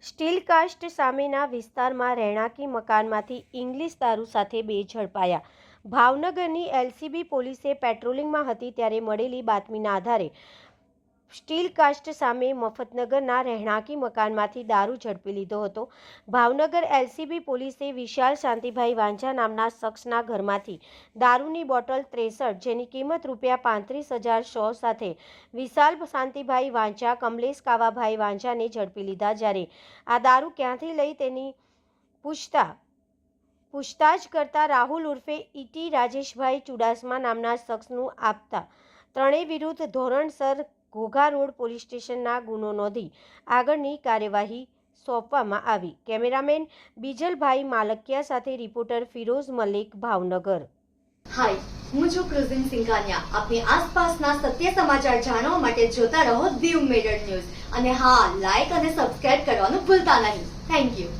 Steel cast સામેના વિસ્તારમાં રહેણાંકી મકાનમાંથી English દારૂ સાથે બે ઝડપાયા। ભાવનગરની એલસીબી પોલીસે પેટ્રોલિંગમાં હતી ત્યારે મળેલી બાતમીના આધારે સ્ટીલ કાસ્ટ સામે મફતનગરના રહેણાંકી મકાનમાંથી દારૂ ઝડપી લીધો હતો। ભાવનગર એલસીબી પોલીસે વિશાલ શાંતિભાઈ વાંઝા નામના શખ્સના ઘરમાંથી દારૂની બોટલ 63 જેની કિંમત ₹35,100 સાથે વિશાલ શાંતિભાઈ વાંઝા, કમલેશ કાવાભાઈ વાંઝાને ઝડપી લીધા। જ્યારે આ દારૂ ક્યાંથી લઈ તેની પૂછતાછ કરતા રાહુલ ઉર્ફે ઈટી રાજેશભાઈ ચુડાસમા નામના શખ્સનું આપતા ત્રણેય વિરુદ્ધ ધોરણસર ઘોઘા રોડ પોલીસ સ્ટેશનના ગુનો નોંધી આગળની કાર્યવાહી સોંપવામાં આવી। કેમેરામેન બીજલભાઈ માલકિયા સાથે રિપોર્ટર ફિરોઝ મલિક, ભાવનગર। હાય, હું છું ક્રુઝિન સિંઘાનિયા। આપની આસપાસના સત્ય સમાચાર જાણવા માટે જોતા રહો દીવ મિરર ન્યૂઝ અને હા, લાઈક અને સબસ્ક્રાઇબ કરવાનું ભૂલતા નહીં। Thank you.